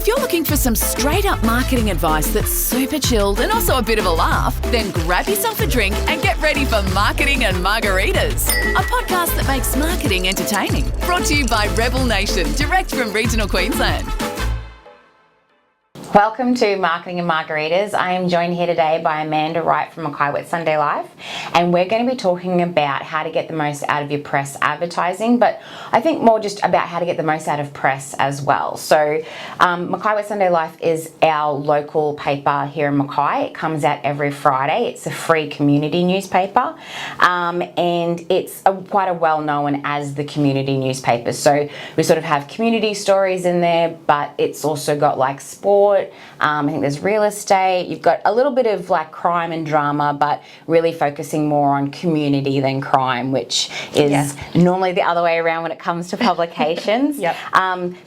If you're looking for some straight up marketing advice that's super chilled and also a bit of a laugh, then grab yourself a drink and get ready for Marketing and Margaritas, a podcast that makes marketing entertaining. Brought to you by Rebel Nation, direct from regional Queensland. Welcome to Marketing and Margaritas. I am joined here today by Amanda Wright from Mackay Whitsunday Life, and we're going to be talking about how to get the most out of your press advertising, but I think more just about how to get the most out of press as well. So Mackay Whitsunday Life is our local paper here in Mackay. It comes out every Friday. It's a free community newspaper, and it's quite a well-known as the community newspaper. So we sort of have community stories in there, but it's also got like sport, I think there's real estate, you've got a little bit of like crime and drama, but really focusing more on community than crime, which is normally the other way around when it comes to publications.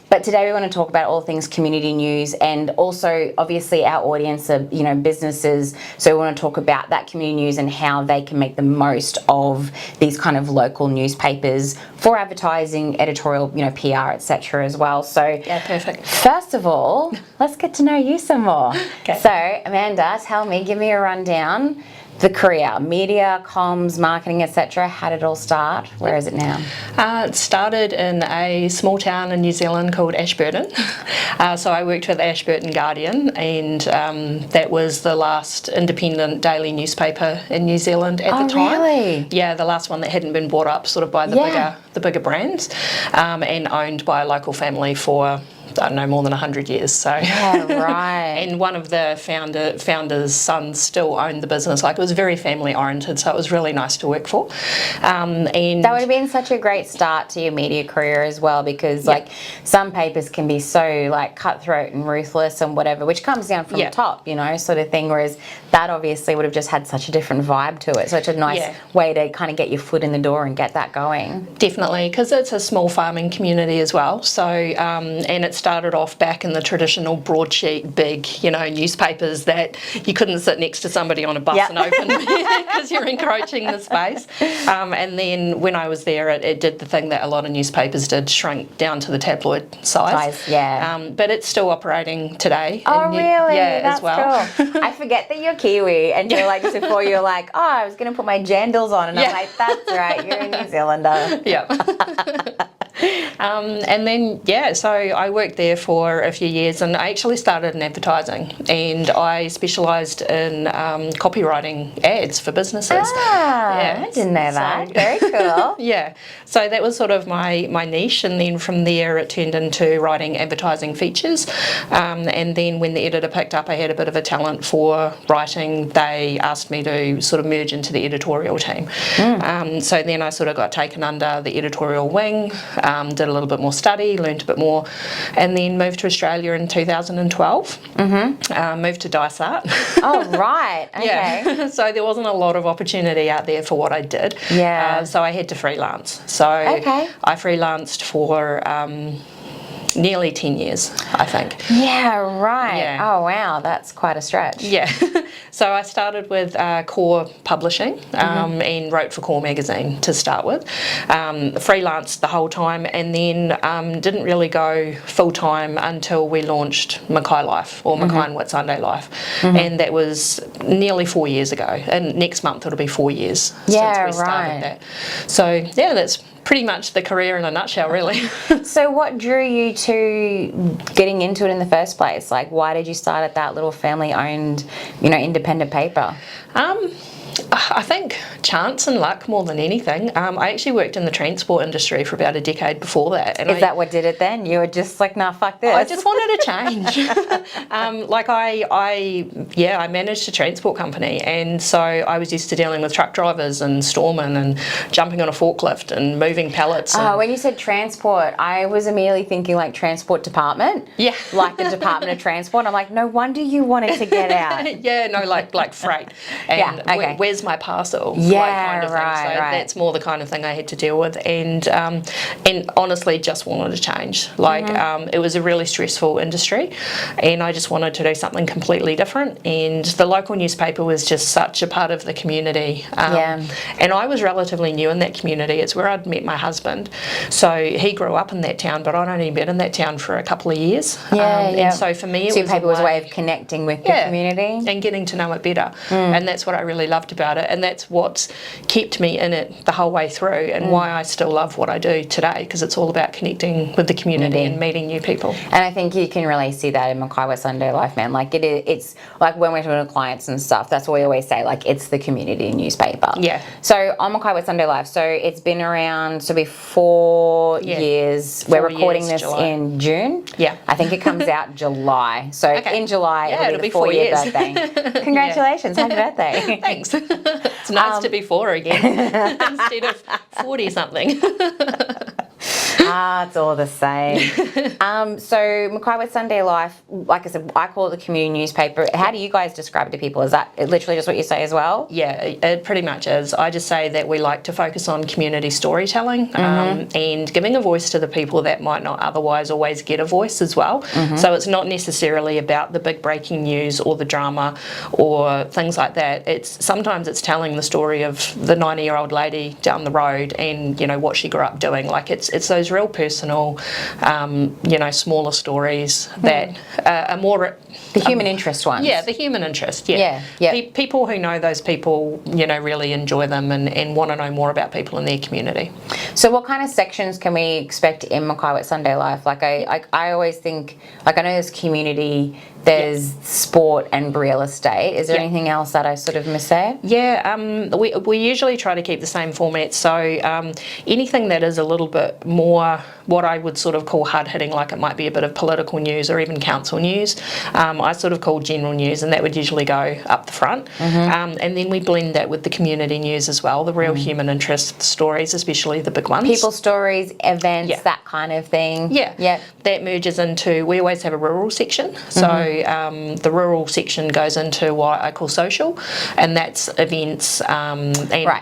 But today we want to talk about all things community news, and also obviously our audience are, businesses, so we want to talk about that community news and how they can make the most of these kind of local newspapers for advertising, editorial, PR, etc. as well. So perfect. First of all, let's get to know you some more. Okay. So Amanda, give me a rundown. The career, media, comms, marketing, etc. How did it all start? Where is it now? It started in a small town in New Zealand called Ashburton. So I worked with Ashburton Guardian, and that was the last independent daily newspaper in New Zealand at the time. Really? Yeah, the last one that hadn't been bought up sort of by the bigger brands, and owned by a local family for, I don't know, more than 100 years. So and one of the founder's sons still owned the business. Like, it was very family oriented, so it was really nice to work for. And that would have been such a great start to your media career as well, because like some papers can be so like cutthroat and ruthless and whatever, which comes down from the top, sort of thing, whereas that obviously would have just had such a different vibe to it. So it's a nice way to kind of get your foot in the door and get that going. Definitely, because it's a small farming community as well. So and it started off back in the traditional broadsheet, big, newspapers that you couldn't sit next to somebody on a bus and open because you're encroaching the space. And then when I was there, it did the thing that a lot of newspapers did, shrink down to the tabloid size. But it's still operating today. Oh, really? Yeah, that's as well. Cool. I forget that you're Kiwi, and you're like, just before you're like, oh, I was going to put my jandals on, and I'm like, that's right, you're a New Zealander. And then, so I worked there for a few years, and I actually started in advertising, and I specialised in copywriting ads for businesses. I didn't know that. Very cool. So that was sort of my niche, and then from there it turned into writing advertising features. And then when the editor picked up I had a bit of a talent for writing, they asked me to sort of merge into the editorial team. So then I sort of got taken under the editorial wing, did a little bit more study, learned a bit more, and then moved to Australia in 2012. Moved to Dysart. Oh, right. Okay. So there wasn't a lot of opportunity out there for what I did. So I had to freelance. So I freelanced for nearly 10 years, I think. Oh, wow, that's quite a stretch. So I started with Core Publishing and wrote for Core Magazine to start with. Freelanced the whole time, and then didn't really go full-time until we launched Mackay Life, or Mackay and Whitsunday Life. And that was nearly 4 years ago. And next month it'll be 4 years since we started that. So, that's pretty much the career in a nutshell, really. So what drew you to getting into it in the first place? Like, why did you start at that little family-owned, independent paper? I think chance and luck more than anything. I actually worked in the transport industry for about a decade before that. And Is that what did it then? You were just like, nah, fuck this. I just wanted a change. I managed a transport company, and so I was used to dealing with truck drivers and storemen and jumping on a forklift and moving pallets. When you said transport, I was immediately thinking like transport department. Like the Department of Transport. I'm like, no wonder you wanted to get out. Like freight. And where's where's my parcel? Yeah, kind of right, thing. So right. that's more the kind of thing I had to deal with, and honestly just wanted to change. Like it was a really stressful industry, and I just wanted to do something completely different. And the local newspaper was just such a part of the community. And I was relatively new in that community. It's where I'd met my husband. So he grew up in that town, but I'd only been in that town for a couple of years. And so for me, it your paper was a way of connecting with the community and getting to know it better. And that's what I really loved about it, and that's what's kept me in it the whole way through, and why I still love what I do today, because it's all about connecting with the community and meeting new people. And I think you can really see that in Mackay West Sunday Life, man. Like it's like when we're talking to clients and stuff, that's what we always say, like it's the community newspaper. Yeah. So on Mackay West Sunday Life, so it's been around, so it'll be 4 years. We're recording this July. in June. Yeah. I think it comes out July. So in July, it'll be the 4 year birthday. Congratulations. Happy birthday. Thanks. It's nice to be 4 again instead of 40 something. It's all the same. So Mackay West Sunday Life, like I said, I call it the community newspaper. How do you guys describe it to people? Is that literally just what you say as well? Yeah, it pretty much is. I just say that we like to focus on community storytelling and giving a voice to the people that might not otherwise always get a voice as well. So it's not necessarily about the big breaking news or the drama or things like that. Sometimes it's telling the story of the 90-year-old lady down the road and, you know, what she grew up doing. Like it's those real personal, smaller stories that are more... The human interest ones. Yeah, the human interest, yeah. People who know those people, you know, really enjoy them and want to know more about people in their community. So what kind of sections can we expect in Mackay West Sunday Life? Like I always think, like I know there's community, there's sport and real estate. Is there anything else that I sort of miss there? Yeah, we usually try to keep the same format. So anything that is a little bit more what I would sort of call hard-hitting, like it might be a bit of political news or even council news, I sort of call general news, and that would usually go up the front. And then we blend that with the community news as well, the real human interest stories, especially the big ones. People stories, events, that kind of thing. Yeah. That merges into, we always have a rural section. So the rural section goes into what I call social, and that's events and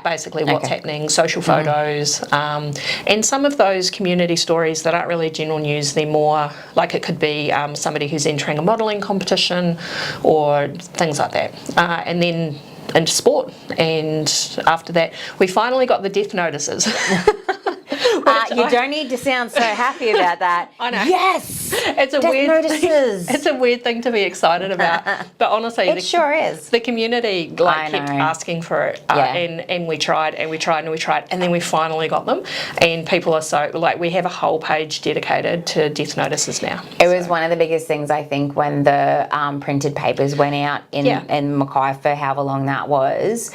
basically what's happening, social photos, and some of those community stories that aren't really general news, they're more like it could be somebody who's entering a modelling competition or things like that. And then into sport, and after that we finally got the death notices. You don't need to sound so happy about that. I know. Yes! It's a Death weird notices. It's a weird thing to be excited about. But honestly, it sure is. The community kept asking for it, and we tried and we tried and we tried, and then we finally got them. And people are so, like, we have a whole page dedicated to death notices now. It was one of the biggest things, I think, when the printed papers went out in Mackay for however long that was,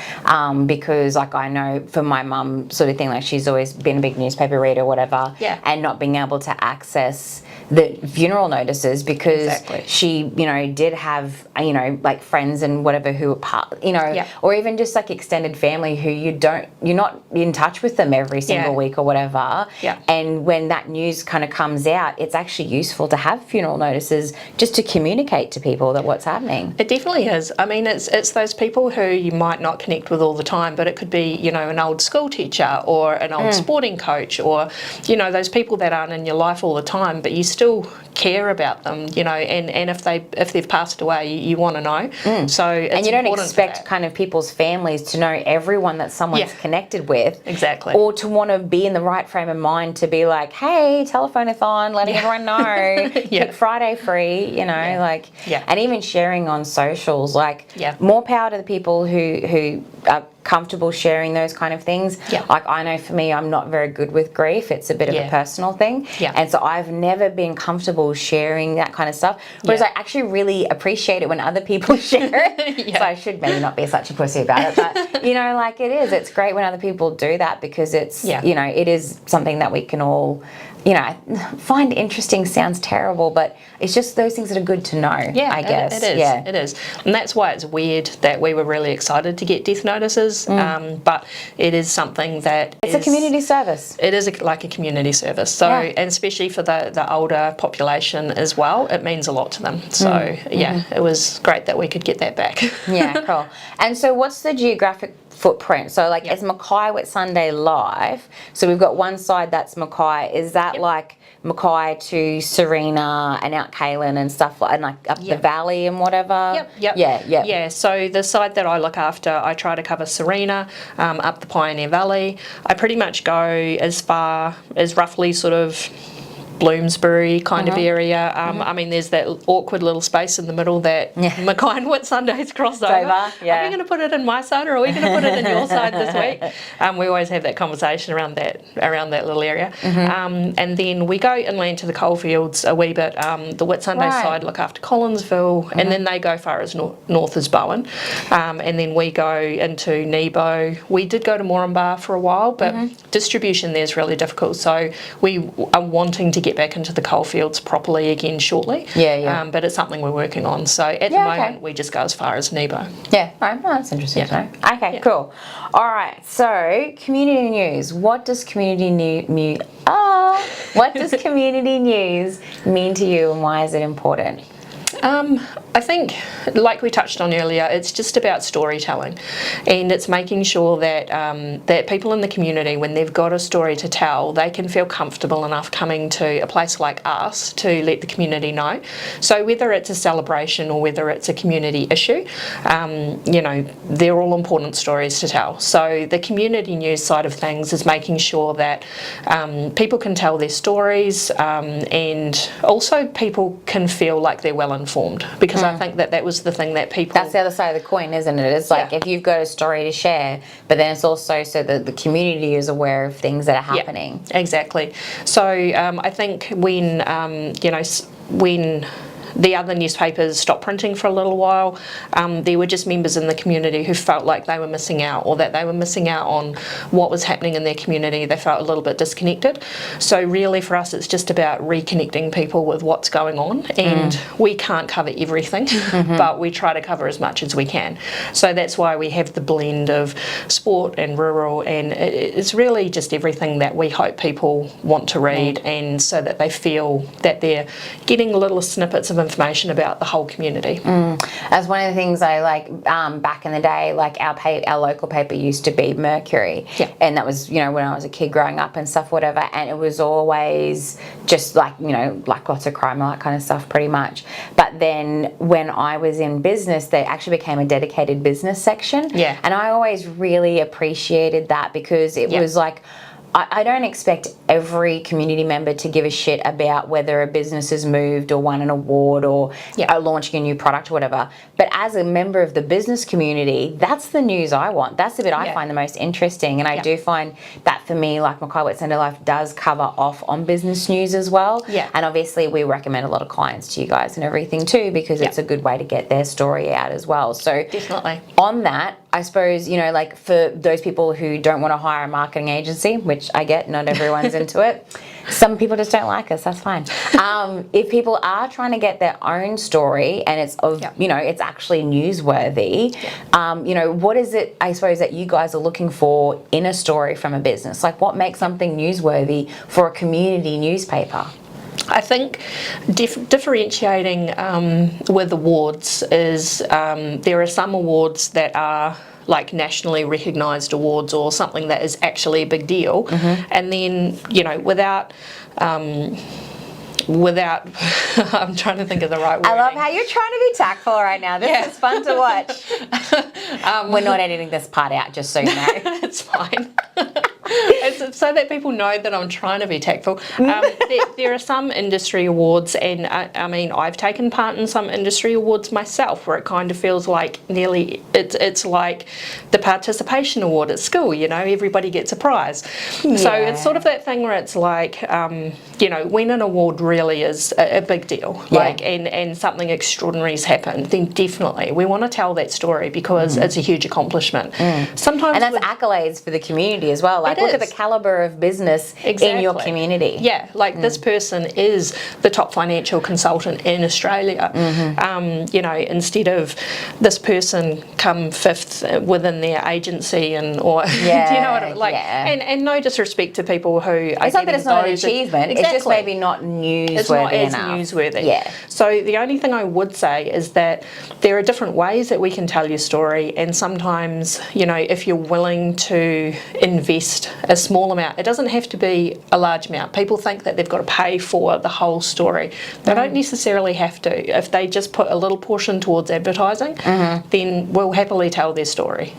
because like I know for my mum sort of thing, like she's always been a big newspaper reader or whatever, and not being able to access the funeral notices because she, you know, did have, you know, like friends and whatever who were part, you know, or even just like extended family who you're not in touch with them every single week or whatever. And when that news kind of comes out, it's actually useful to have funeral notices just to communicate to people that what's happening. It definitely is. I mean, it's those people who you might not connect with all the time, but it could be, you know, an old school teacher or an old sporting coach, or, you know, those people that aren't in your life all the time, but you still care about them, you know, and if they've passed away, you want to know. So it's and you don't important expect kind of people's families to know everyone that someone's connected with, or to want to be in the right frame of mind to be like, hey, telephone-a-thon, letting everyone know, keep Friday free, you know, and even sharing on socials, like more power to the people who are comfortable sharing those kind of things. Like I know for me, I'm not very good with grief. It's a bit of a personal thing. And so I've never been comfortable sharing that kind of stuff. Whereas I actually really appreciate it when other people share it. So I should maybe not be such a pussy about it. But, you know, like it's great when other people do that because it's, you know, it is something that we can all, you know, find interesting. Sounds terrible, but it's just those things that are good to know, I guess. It is. It is. And that's why it's weird that we were really excited to get death notices, but it is something that it's a community service. It is like a community service. So, and especially for the older population as well, it means a lot to them. So, it was great that we could get that back. Cool. And so what's the geographic footprint. So like it's Mackay Whitsunday Live. So we've got one side that's Mackay. Is that like Mackay to Serena and out Kaylin and stuff and like up the valley and whatever? Yeah. So the side that I look after, I try to cover Serena, up the Pioneer Valley. I pretty much go as far as roughly sort of Bloomsbury kind of area. I mean, there's that awkward little space in the middle that Mackay and Whitsundays cross over. Are we going to put it in my side, or are we going to put it in your side this week? We always have that conversation around that little area. And then we go inland to the coalfields a wee bit. The Whitsunday side look after Collinsville, and then they go far as north as Bowen. And then we go into Nebo. We did go to Moranbah for a while, but distribution there is really difficult. So we are wanting to get back into the coalfields properly again shortly. But it's something we're working on. So at the moment, we just go as far as Nebo. That's interesting to know. Okay, cool. All right, so community news. What does community news mean to you, and why is it important? I think, like we touched on earlier, it's just about storytelling, and it's making sure that that people in the community, when they've got a story to tell, they can feel comfortable enough coming to a place like us to let the community know. So whether it's a celebration or whether it's a community issue, you know, they're all important stories to tell. So the community news side of things is making sure that people can tell their stories, and also people can feel like they're well informed, because I think that was the thing that people... That's the other side of the coin, isn't it? It's like if you've got a story to share, but then it's also so that the community is aware of things that are happening. Exactly. So I think when, you know, when the other newspapers stopped printing for a little while, there were just members in the community who felt like they were missing out, or that they were missing out on what was happening in their community. They felt a little bit disconnected. So really for us, it's just about reconnecting people with what's going on, and we can't cover everything, but we try to cover as much as we can. So that's why we have the blend of sport and rural, and it's really just everything that we hope people want to read, and so that they feel that they're getting little snippets of information about the whole community. That's one of the things I like back in the day. Like our local paper used to be Mercury, and that was, you know, when I was a kid growing up and stuff, whatever. And it was always just like, you know, like lots of crime and that kind of stuff, pretty much. But then when I was in business, they actually became a dedicated business section. And I always really appreciated that, because it was like, I don't expect every community member to give a shit about whether a business has moved or won an award or are launching a new product or whatever. But as a member of the business community, that's the news I want. That's the bit I find the most interesting. And I do find that for me, like Mackay Whitsunday Life does cover off on business news as well. And obviously we recommend a lot of clients to you guys and everything too, because it's a good way to get their story out as well. So definitely on that, I suppose, you know, like for those people who don't want to hire a marketing agency, which I get, not everyone's into it. Some people just don't like us, that's fine. If people are trying to get their own story and it's of, you know, it's actually newsworthy, you know, what is it, I suppose, that you guys are looking for in a story from a business? Like what makes something newsworthy for a community newspaper? I think differentiating with awards is there are some awards that are like nationally recognised awards or something that is actually a big deal, and then, you know, without I'm trying to think of the right word. I love how you're trying to be tactful right now. This is fun to watch. We're not editing this part out, just so you know. It's fine. It's so that people know that I'm trying to be tactful. There are some industry awards, and I mean, I've taken part in some industry awards myself, where it kind of feels like nearly it's like the participation award at school. You know, everybody gets a prize. So it's sort of that thing where it's like, you know, when an award really is a big deal, like and something extraordinary has happened, then definitely we want to tell that story, because it's a huge accomplishment. Sometimes, and that's accolades for the community as well. Like Like, look at the is. caliber of business in your community. Yeah, like this person is the top financial consultant in Australia. You know, instead of this person come fifth within their agency and or do you know what I mean? Like, and no disrespect to people who are It's not that it's not an those- achievement. It's just maybe not newsworthy it's not as enough. newsworthy. Yeah. So the only thing I would say is that there are different ways that we can tell your story, and sometimes, you know, if you're willing to invest a small amount, it doesn't have to be a large amount. People think that they've got to pay for the whole story. They don't necessarily have to. If they just put a little portion towards advertising, then we'll happily tell their story.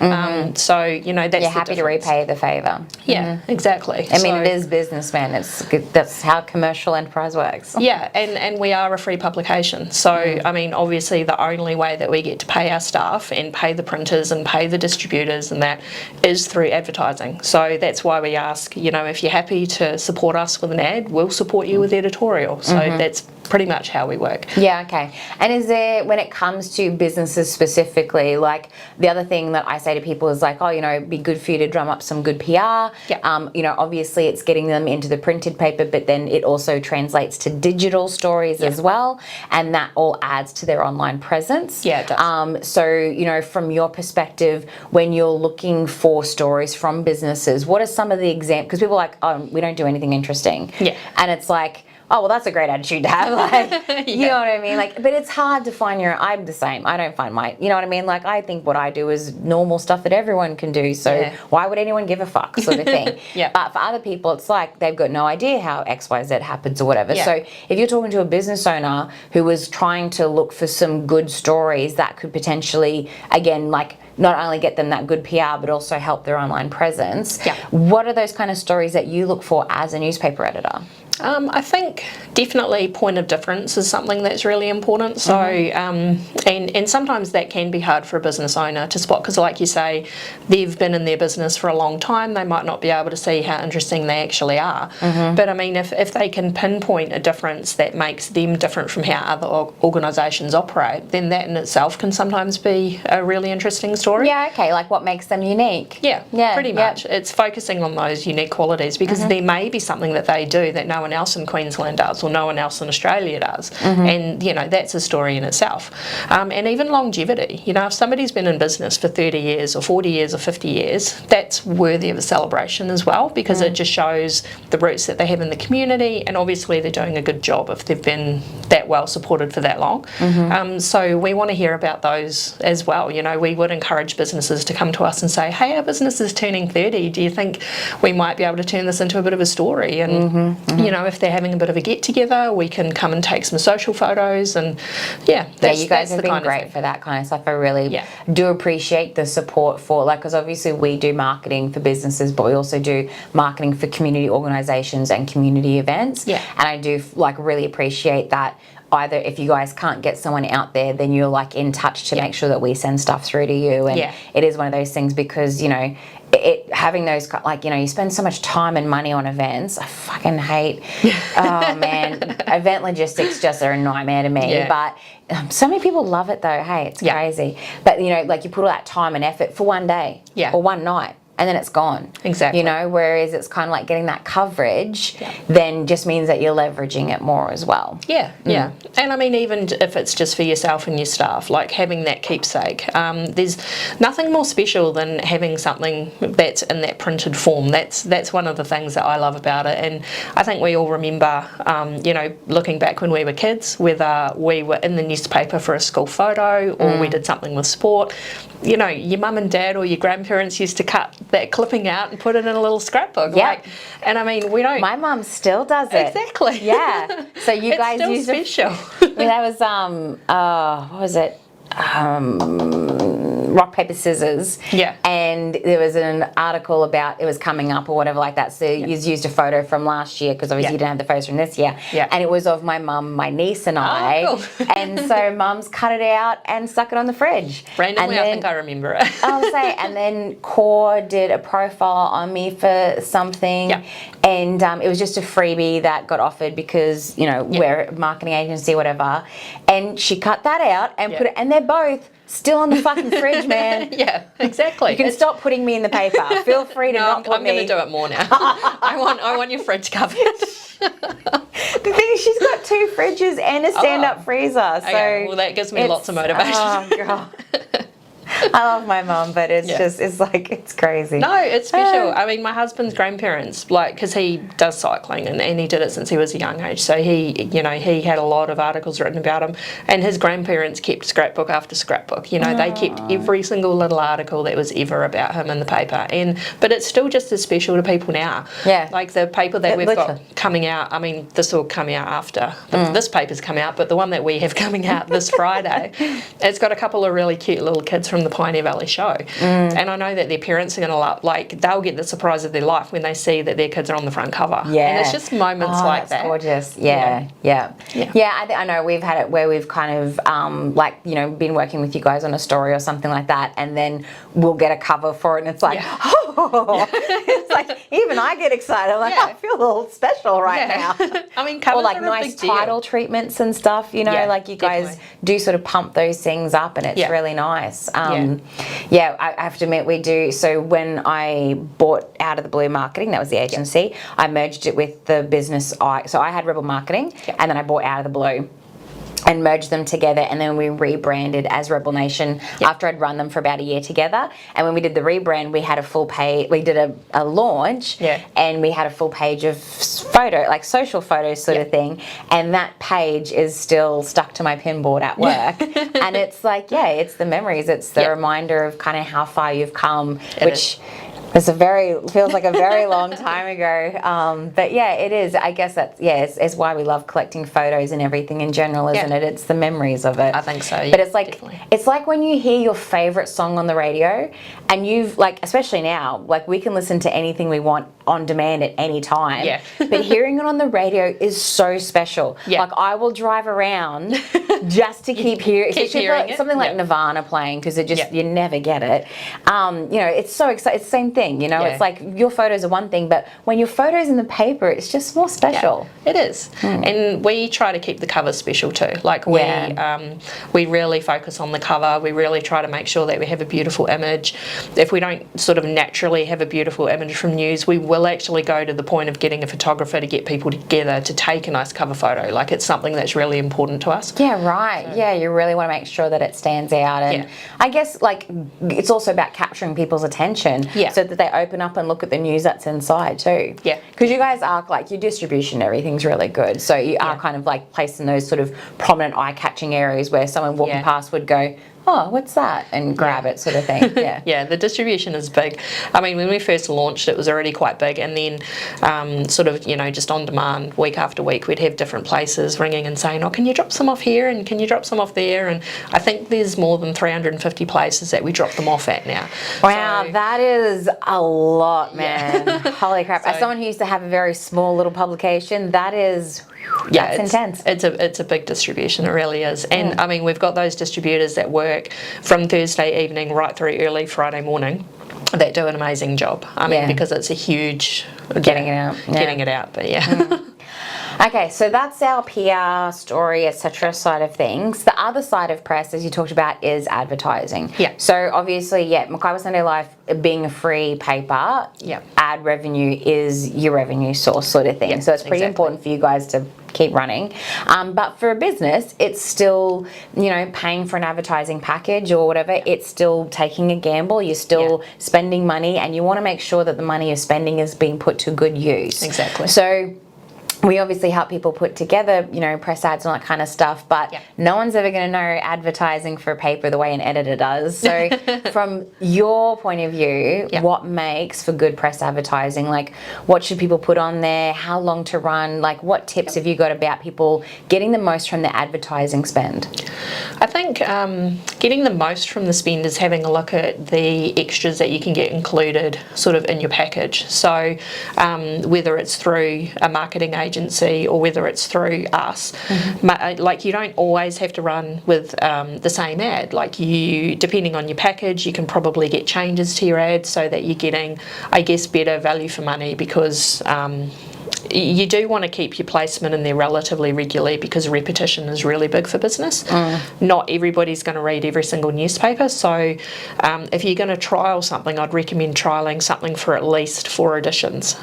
So, you know, that's You're the happy to difference. repay the favour. Yeah, exactly. I mean, it is business, man. That's how commercial enterprise works. Yeah, and we are a free publication. So, I mean, obviously the only way that we get to pay our staff and pay the printers and pay the distributors and that is through advertising. So that's why we ask, you know, if you're happy to support us with an ad, we'll support you with editorial. So that's pretty much how we work. Yeah, okay. And is there, when it comes to businesses specifically, like the other thing that I say to people is like, oh, you know, it'd be good for you to drum up some good PR. Yeah. You know, obviously it's getting them into the printed paper, but then it also translates to digital stories as well. And that all adds to their online presence. Yeah, it does. So, you know, from your perspective, when you're looking for stories from businesses, what are some of the examples? Because people are like, oh, we don't do anything interesting. Yeah. And it's like, oh, well, that's a great attitude to have. Like, you know what I mean? Like, but it's hard to find I'm the same. I don't find you know what I mean? Like, I think what I do is normal stuff that everyone can do. So why would anyone give a fuck sort of thing? But for other people, it's like they've got no idea how XYZ happens or whatever. So if you're talking to a business owner who was trying to look for some good stories that could potentially, again, like, not only get them that good PR, but also help their online presence. What are those kind of stories that you look for as a newspaper editor? I think definitely point of difference is something that's really important. So, and sometimes that can be hard for a business owner to spot because, like you say, they've been in their business for a long time. They might not be able to see how interesting they actually are. But I mean, if they can pinpoint a difference that makes them different from how other organisations operate, then that in itself can sometimes be a really interesting story. Yeah, okay, like what makes them unique. Yeah, pretty much. It's focusing on those unique qualities because there may be something that they do that no one else in Queensland does or no one else in Australia does. And, you know, that's a story in itself. And even longevity. You know, if somebody's been in business for 30 years or 40 years or 50 years, that's worthy of a celebration as well because it just shows the roots that they have in the community and obviously they're doing a good job if they've been that well supported for that long. So we want to hear about those as well. You know, we would encourage businesses to come to us and say, hey, our business is turning 30. Do you think we might be able to turn this into a bit of a story? And, you know, if they're having a bit of a get together, we can come and take some social photos and you guys have been great for that kind of stuff. I really do appreciate the support for, like, because obviously we do marketing for businesses, but we also do marketing for community organisations and community events. And I do like really appreciate that. Either if you guys can't get someone out there, then you're like in touch to make sure that we send stuff through to you. And it is one of those things because, you know, having those, like, you know, you spend so much time and money on events. I fucking hate, oh man, event logistics just are a nightmare to me. But so many people love it though. Hey, it's crazy. But, you know, like you put all that time and effort for one day or one night. And then it's gone. Exactly. You know, whereas it's kind of like getting that coverage then just means that you're leveraging it more as well. Yeah. And I mean, even if it's just for yourself and your staff, like having that keepsake, there's nothing more special than having something that's in that printed form. That's one of the things that I love about it. And I think we all remember, you know, looking back when we were kids, whether we were in the newspaper for a school photo or we did something with sport, you know, your mum and dad or your grandparents used to cut that clipping out and put it in a little scrapbook. And I mean, we don't. My mum still does it. Exactly. Yeah. So you it's guys still use special. that was what was it? Rock, paper, scissors. And there was an article about it was coming up or whatever like that. So you used a photo from last year because obviously you didn't have the photos from this year. And it was of my mum, my niece and I. Cool. And so mum's cut it out and stuck it on the fridge. Randomly, I think I remember it. I'll say, and then Core did a profile on me for something. And it was just a freebie that got offered because, you know, we're a marketing agency, whatever. And she cut that out and put it, and they're both still on the fucking fridge, man. Exactly. You can stop not putting me in the paper. Feel free to not put I'm me. going to do it more now. I want your fridge covered. The thing is, she's got 2 fridges and a stand-up freezer. So Okay, well, that gives me lots of motivation. Oh, God. I love my mum, but it's just, it's like, it's crazy. No, it's special. I mean, my husband's grandparents, like, because he does cycling and he did it since he was a young age. So he had a lot of articles written about him, and his grandparents kept scrapbook after scrapbook. They kept every single little article that was ever about him in the paper. But it's still just as special to people now. Yeah. Like the paper that we've literally. got coming out. I mean, this will come out after this paper's come out, but the one that we have coming out this Friday, it's got a couple of really cute little kids from the Pioneer Valley show, and I know that their parents are going to love, like, they'll get the surprise of their life when they see that their kids are on the front cover. Yeah, and it's just moments like that's that. Gorgeous. Yeah. I know we've had it where we've kind of been working with you guys on a story or something like that, and then we'll get a cover for it, and it's like, it's like even I get excited. I'm like, I feel a little special right now. I mean, covers Or like are a nice big deal. title treatments and stuff, like you guys definitely. do sort of pump those things up, and it's really nice. I have to admit we do. So when I bought Out of the Blue Marketing, that was the agency, I merged it with the business. So I had Rebel Marketing, and then I bought Out of the Blue and merged them together, and then we rebranded as Rebel Nation after I'd run them for about a year together. And when we did the rebrand, we had a full page, we did a launch, and we had a full page of like social photos sort of thing, and that page is still stuck to my pinboard at work. And it's like, it's the memories, it's the reminder of kind of how far you've come, which feels like a very long time ago. But it is. I guess that's, it's why we love collecting photos and everything in general, isn't it? It's the memories of it. I think so. But it's like, definitely. it's like when you hear your favorite song on the radio, and you've, like, especially now, like, we can listen to anything we want on demand at any time. Yeah. But hearing it on the radio is so special. Yeah. Like, I will drive around just to keep hearing hearing it. something like Nirvana playing, because it just, you never get it. It's so exciting. It's the same thing, It's like your photos are one thing, but when your photos in the paper, it's just more special. It is. And we try to keep the cover special too. Like we really focus on the cover. We really try to make sure that we have a beautiful image. If we don't sort of naturally have a beautiful image from news, we will actually go to the point of getting a photographer to get people together to take a nice cover photo. Like, it's something that's really important to us. Yeah, right. So, you really want to make sure that it stands out. And I guess, like, it's also about capturing people's attention so that they open up and look at the news that's inside too. Yeah. Because you guys are, like, your distribution, everything's really good. So you are kind of like placed in those sort of prominent eye-catching areas where someone walking past would go, oh, what's that? And grab it, sort of thing. Yeah. The distribution is big. I mean, when we first launched, it was already quite big, and then sort of, just on demand, week after week, we'd have different places ringing and saying, oh, can you drop some off here, and can you drop some off there? And I think there's more than 350 places that we drop them off at now. Wow, that is a lot, man. Holy crap. As someone who used to have a very small little publication, that is... that's intense. It's a big distribution, it really is. And I mean, we've got those distributors that work from Thursday evening right through early Friday morning that do an amazing job. I mean, because it's a huge getting it out. Getting it out, but Okay, so that's our PR story, etc. side of things. The other side of press, as you talked about, is advertising. Yeah. So obviously, Mackay Sunday Life being a free paper, ad revenue is your revenue source, sort of thing. So it's pretty important for you guys to keep running. But for a business, it's still, paying for an advertising package or whatever. It's still taking a gamble. You're still spending money, and you want to make sure that the money you're spending is being put to good use. Exactly. So we obviously help people put together, press ads and all that kind of stuff, but no one's ever going to know advertising for paper the way an editor does. So from your point of view, what makes for good press advertising? Like, what should people put on there? How long to run? Like, what tips have you got about people getting the most from the advertising spend? I think getting the most from the spend is having a look at the extras that you can get included sort of in your package. So whether it's through a marketing agency or whether it's through us, like, you don't always have to run with the same ad. Like, you, depending on your package, you can probably get changes to your ad so that you're getting, I guess, better value for money, because you do want to keep your placement in there relatively regularly because repetition is really big for business. Not everybody's going to read every single newspaper, so if you're going to trial something, I'd recommend trialing something for at least 4 editions.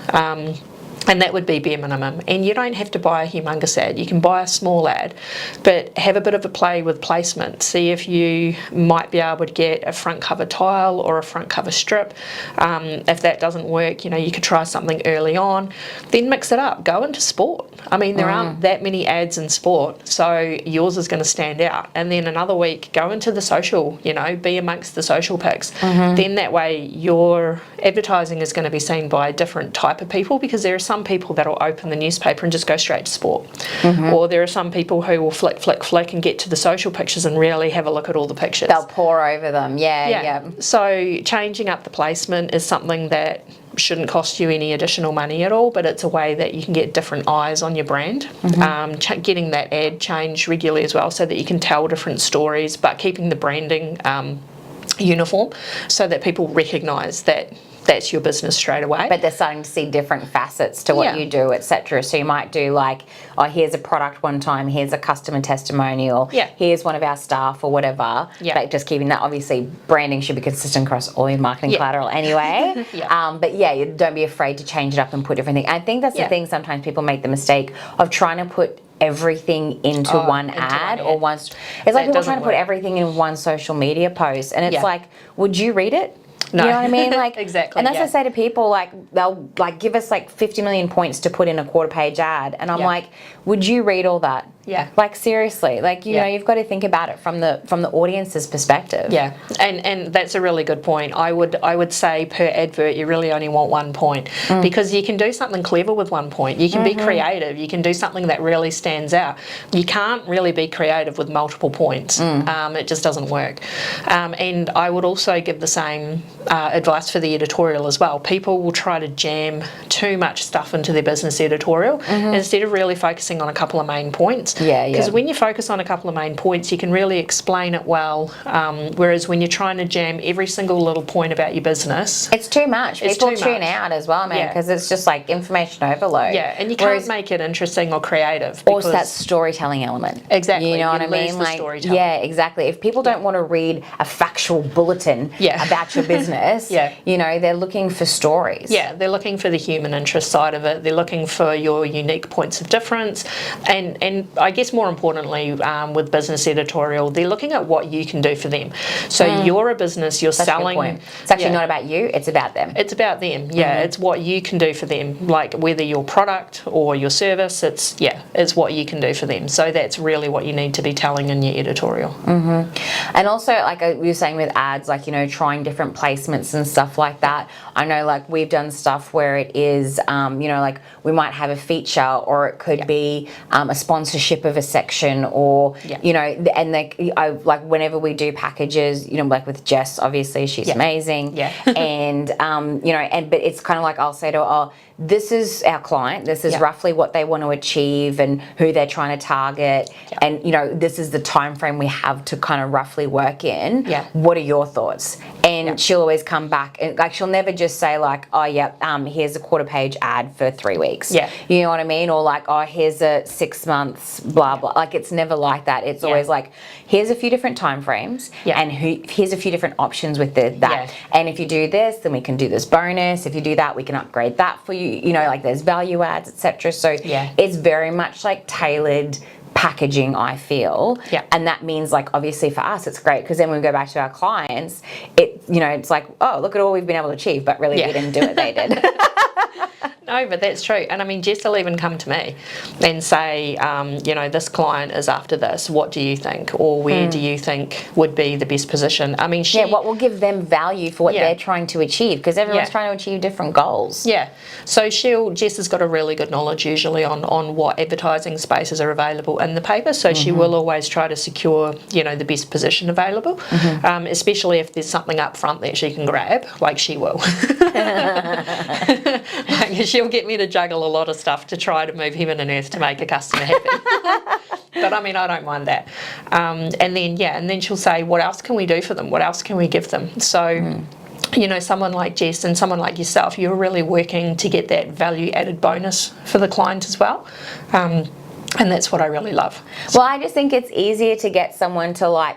And that would be bare minimum. And you don't have to buy a humongous ad. You can buy a small ad, but have a bit of a play with placement. See if you might be able to get a front cover tile or a front cover strip. If that doesn't work, you could try something early on. Then mix it up. Go into sport. I mean, there aren't that many ads in sport, so yours is going to stand out. And then another week, go into the social, be amongst the social pics. Then that way your advertising is going to be seen by a different type of people, because there are some people that will open the newspaper and just go straight to sport. Or there are some people who will flick and get to the social pictures and really have a look at all the pictures. They'll pore over them, yeah. So changing up the placement is something that shouldn't cost you any additional money at all, but it's a way that you can get different eyes on your brand. Getting that ad changed regularly as well, so that you can tell different stories, but keeping the branding uniform so that people recognise that that's your business straight away. But they're starting to see different facets to what you do, etc. So you might do like, oh, here's a product one time, here's a customer testimonial, here's one of our staff or whatever. But just keeping that, obviously, branding should be consistent across all your marketing collateral anyway. But you don't be afraid to change it up and put different things. I think that's the thing, sometimes people make the mistake of trying to put everything into one ad or one. It's like people trying to put everything in one social media post, and it's like, would you read it? No. You know what I mean? Like, exactly. And that's what I say to people, like, they'll like give us like 50 million points to put in a 1/4-page ad, and I'm like, would you read all that? Like, seriously, like, you know, you've got to think about it from the audience's perspective. And that's a really good point. I would say per advert you really only want 1 point, because you can do something clever with 1 point. You can be creative. You can do something that really stands out. You can't really be creative with multiple points. It just doesn't work. And I would also give the same advice for the editorial as well. People will try to jam too much stuff into their business editorial instead of really focusing on a couple of main points. Because when you focus on a couple of main points, you can really explain it well. Whereas when you're trying to jam every single little point about your business, it's too much. People tune out as well, man, because it's just like information overload. And you can't make it interesting or creative. Or it's that storytelling element. Exactly. You know what I mean? Like, exactly. If people don't want to read a factual bulletin about your business, you know, they're looking for stories. They're looking for the human interest side of it. They're looking for your unique points of difference, and I guess more importantly, with business editorial, they're looking at what you can do for them. So you're a business, you're selling. It's actually not about you, it's about them. It's about them, it's what you can do for them, like whether your product or your service, it's what you can do for them. So that's really what you need to be telling in your editorial. And also, like we were saying with ads, like, you know, trying different placements and stuff like that. I know, like, we've done stuff where it is, you know, like we might have a feature, or it could be a sponsorship of a section, or you know, and like whenever we do packages, you know, like with Jess, obviously she's amazing, and you know, but it's kind of like I'll say to her, oh, this is our client, this is roughly what they want to achieve and who they're trying to target, and you know, this is the time frame we have to kind of roughly work in. What are your thoughts? And she'll always come back, and like she'll never just say like, oh here's a 1/4-page ad for 3 weeks. You know what I mean? Or like, oh, here's a 6 months blah blah. Like, it's never like that. It's always like, here's a few different time frames, and here's a few different options with that. And if you do this, then we can do this bonus. If you do that, we can upgrade that for you. You know, like there's value adds, etc. So it's very much like tailored packaging, I feel. And that means, like, obviously for us it's great, because then when we go back to our clients, it, you know, it's like, oh, look at all we've been able to achieve, but really we didn't do it, they did. No, but that's true. And I mean, Jess will even come to me and say, you know, this client is after this. What do you think? Or where do you think would be the best position? I mean, what will give them value for what they're trying to achieve? Because everyone's trying to achieve different goals. So Jess has got a really good knowledge usually on what advertising spaces are available in the paper. So she will always try to secure, you know, the best position available, especially if there's something up front that she can grab, like she will. She'll get me to juggle a lot of stuff to try to move heaven and earth to make a customer happy. But I mean, I don't mind that. And then she'll say, what else can we do for them? What else can we give them? So someone like Jess and someone like yourself, you're really working to get that value added bonus for the client as well. And that's what I really love. Well, I just think it's easier to get someone to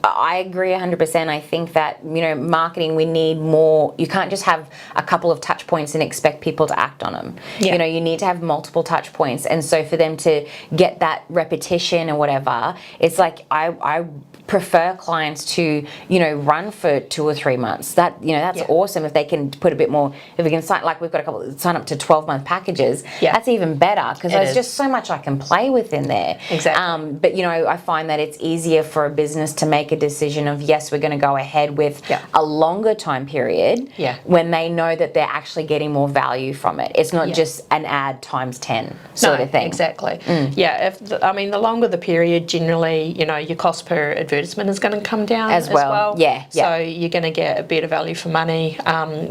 I agree 100%. I think that, marketing, we need more. You can't just have a couple of touch points and expect people to act on them. Yeah. You need to have multiple touch points. And so for them to get that repetition or whatever, it's like I prefer clients to, run for 2 or 3 months. That's awesome if they can put a bit more, if we can sign, like we've got a couple, sign up to 12-month packages, that's even better because there's just so much I can play with in there. Exactly. But, I find that it's easier for a business to make a decision of, yes, we're going to go ahead with a longer time period when they know that they're actually getting more value from it. It's not just an ad times 10 sort of thing. Exactly. Yeah, the longer the period, generally, your cost per advertisement is going to come down as well. Yeah. So you're going to get a better value for money.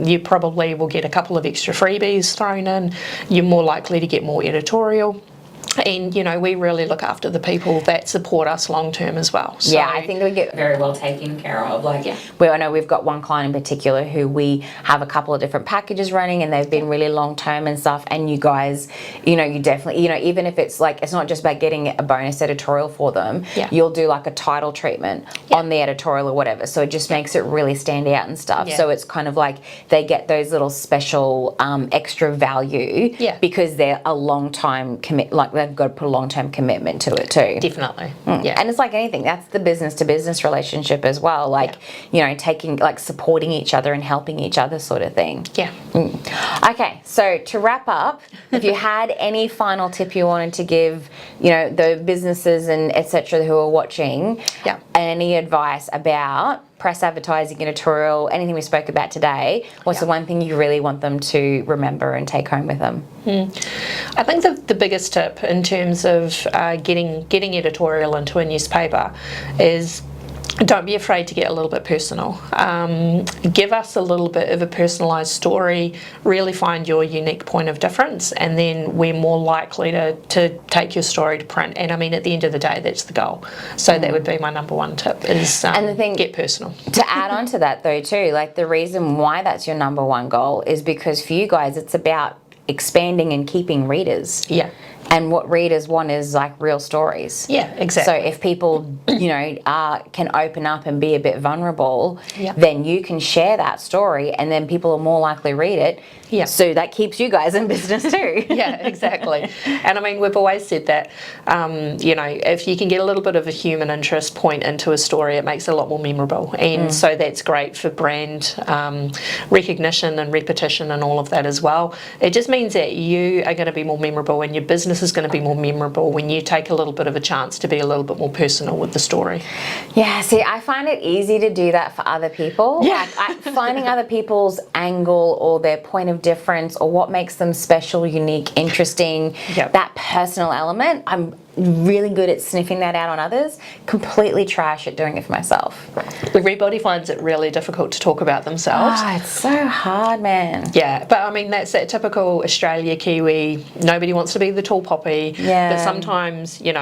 You probably will get a couple of extra freebies thrown in. You're more likely to get more editorial. And, we really look after the people that support us long term as well. So, I think we get very well taken care of. I know we've got one client in particular who we have a couple of different packages running and they've been really long term and stuff. And you guys, you definitely, even if it's it's not just about getting a bonus editorial for them, you'll do a title treatment on the editorial or whatever. So it just makes it really stand out and stuff. So it's kind of they get those little special extra value because they're a long time they've got to put a long-term commitment to it too. Definitely. Yeah. And it's like anything, that's the business-to-business relationship as well. Taking, supporting each other and helping each other sort of thing. Yeah. Okay, so to wrap up, if you had any final tip you wanted to give, the businesses and etc. who are watching, any advice about press advertising, editorial, anything we spoke about today, what's the one thing you really want them to remember and take home with them? I think the biggest tip in terms of getting editorial into a newspaper is don't be afraid to get a little bit personal. Give us a little bit of a personalised story, really find your unique point of difference, and then we're more likely to take your story to print. And at the end of the day, that's the goal. So that would be my number one tip is and the thing, get personal. To add on to that though too, the reason why that's your number one goal is because for you guys, it's about expanding and keeping readers. Yeah. And what readers want is real stories. Yeah, exactly. So if people, can open up and be a bit vulnerable, then you can share that story and then people are more likely to read it. Yeah. So that keeps you guys in business too. Yeah, exactly. And we've always said that, if you can get a little bit of a human interest point into a story, it makes it a lot more memorable. And so that's great for brand recognition and repetition and all of that as well. It just means that you are going to be more memorable and your business is going to be more memorable when you take a little bit of a chance to be a little bit more personal with the story. Yeah, see, I find it easy to do that for other people. Yeah. Finding other people's angle or their point of difference or what makes them special, unique, interesting, that personal element, I'm really good at sniffing that out on others, completely trash at doing it for myself. Everybody finds it really difficult to talk about themselves. It's so hard, man. Yeah, but that's that typical Australia Kiwi, nobody wants to be the tall poppy, but sometimes, And you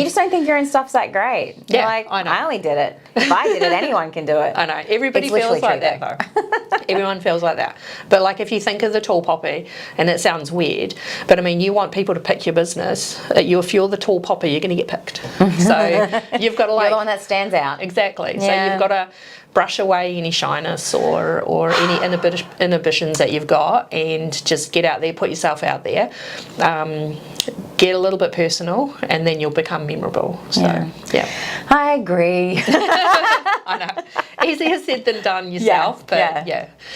just don't think your own stuff's that great. You're I know. I only did it. If I did it, anyone can do it. I know, everybody feels like that though. Everyone feels like that. But if you think of the tall poppy, and it sounds weird, but you want people to pick your business, if you're the tall poppy, you're going to get picked. So you've got to You're the one that stands out. Exactly. Yeah. So you've got to brush away any shyness or any inhibitions that you've got and just get out there, put yourself out there, get a little bit personal, and then you'll become memorable. So, yeah. I agree. I know. Easier said than done yourself, but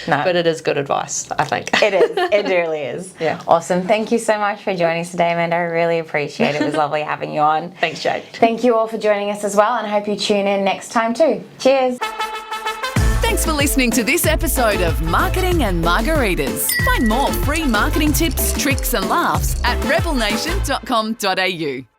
but it is good advice, I think. It is. It really is. Yeah. Awesome. Thank you so much for joining us today, Amanda. I really appreciate it. It was lovely having you on. Thanks, Jade. Thank you all for joining us as well, and I hope you tune in next time too. Cheers. Thanks for listening to this episode of Marketing and Margaritas. Find more free marketing tips, tricks and laughs at rebelnation.com.au.